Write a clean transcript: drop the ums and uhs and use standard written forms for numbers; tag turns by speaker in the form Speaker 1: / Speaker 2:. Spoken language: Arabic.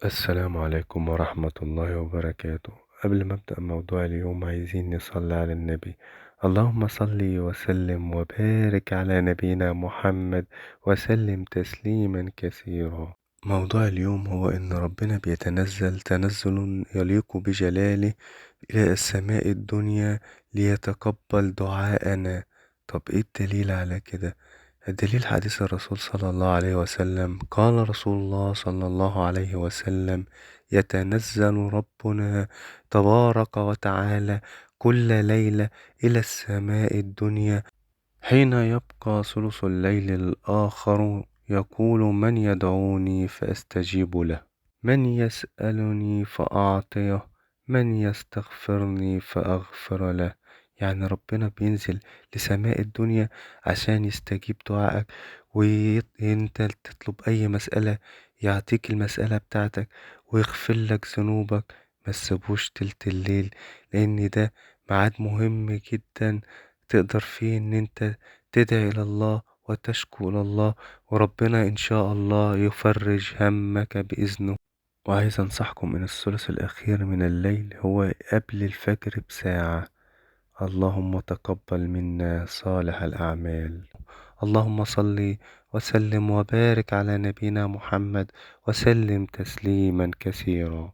Speaker 1: السلام عليكم ورحمة الله وبركاته. قبل ما أبدأ موضوع اليوم عايزين نصلي على النبي. اللهم صل وسلم وبارك على نبينا محمد وسلم تسليما كثيرا. موضوع اليوم هو إن ربنا بيتنزل تنزل يليق بجلاله إلى السماء الدنيا ليتقبل دعاءنا. طب إيه الدليل على كده؟ الدليل حديث الرسول صلى الله عليه وسلم. قال رسول الله صلى الله عليه وسلم: يتنزل ربنا تبارك وتعالى كل ليلة إلى السماء الدنيا حين يبقى ثلث الليل الآخر، يقول: من يدعوني فأستجيب له، من يسألني فأعطيه، من يستغفرني فأغفر له. يعني ربنا بينزل لسماء الدنيا عشان يستجيب دعائك، وانت تطلب أي مسألة يعطيك المسألة بتاعتك ويغفر لك ذنوبك. ما تسيبوش تلت الليل، لأن ده ميعاد مهم جدا تقدر فيه ان انت تدعي إلى الله وتشكو إلى الله، وربنا إن شاء الله يفرج همك بإذنه. وعايز أنصحكم إن الثلث الأخير من الليل هو قبل الفجر بساعة. اللهم تقبل منا صالح الأعمال. اللهم صل وسلم وبارك على نبينا محمد وسلم تسليما كثيرا.